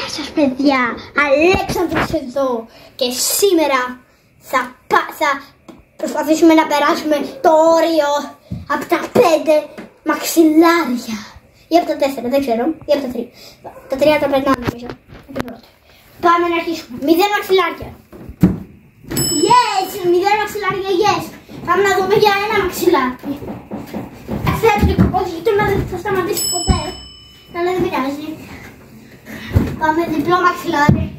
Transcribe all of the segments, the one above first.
Γεια σας παιδιά, Αλέξανδρος εδώ και σήμερα θα προσπαθήσουμε να περάσουμε το όριο από τα 5 μαξιλάρια ή από τα 4, δεν ξέρω, ή από τα 3. Τα 3 τα περνάμε νομίζω. Πάμε να αρχίσουμε. 0 μαξιλάρια. Yes, 0 μαξιλάρια, yes. Πάμε να δούμε για ένα μαξιλάρι. Εθέτρικο, όχι, δεν θα σταματήσει ποτέ. Αλλά δεν πειράζει. Πάμε διπλό μαξιλάρι.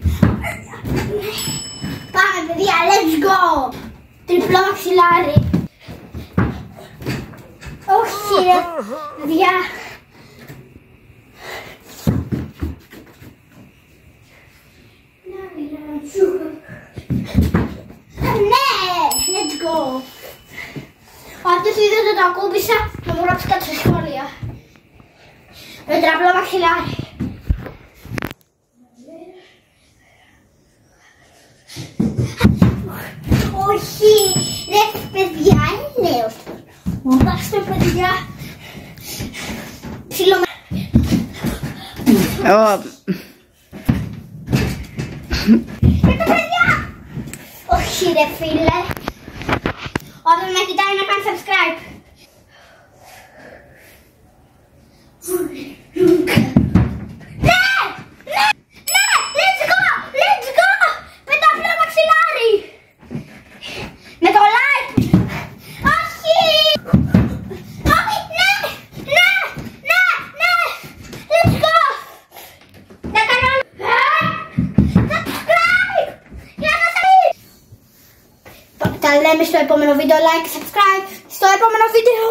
Πάμε παιδιά, let's go. Τριπλό μαξιλάρι. Όχι ρε παιδιά. Ναι, let's go. Όποιος είδε το ακούμπησα να μου γράψει κάτω στα σχόλια. Τετραπλό μαξιλάρι. Όχι, ρε παιδιά, είναι νέος. Μοντάστε παιδιά. Ψιλομα... παιδιά! Όχι ρε φίλε. Όταν με κοιτάει να κάνει subscribe. Τα λέμε στο επόμενο βίντεο, like, subscribe, στο επόμενο βίντεο.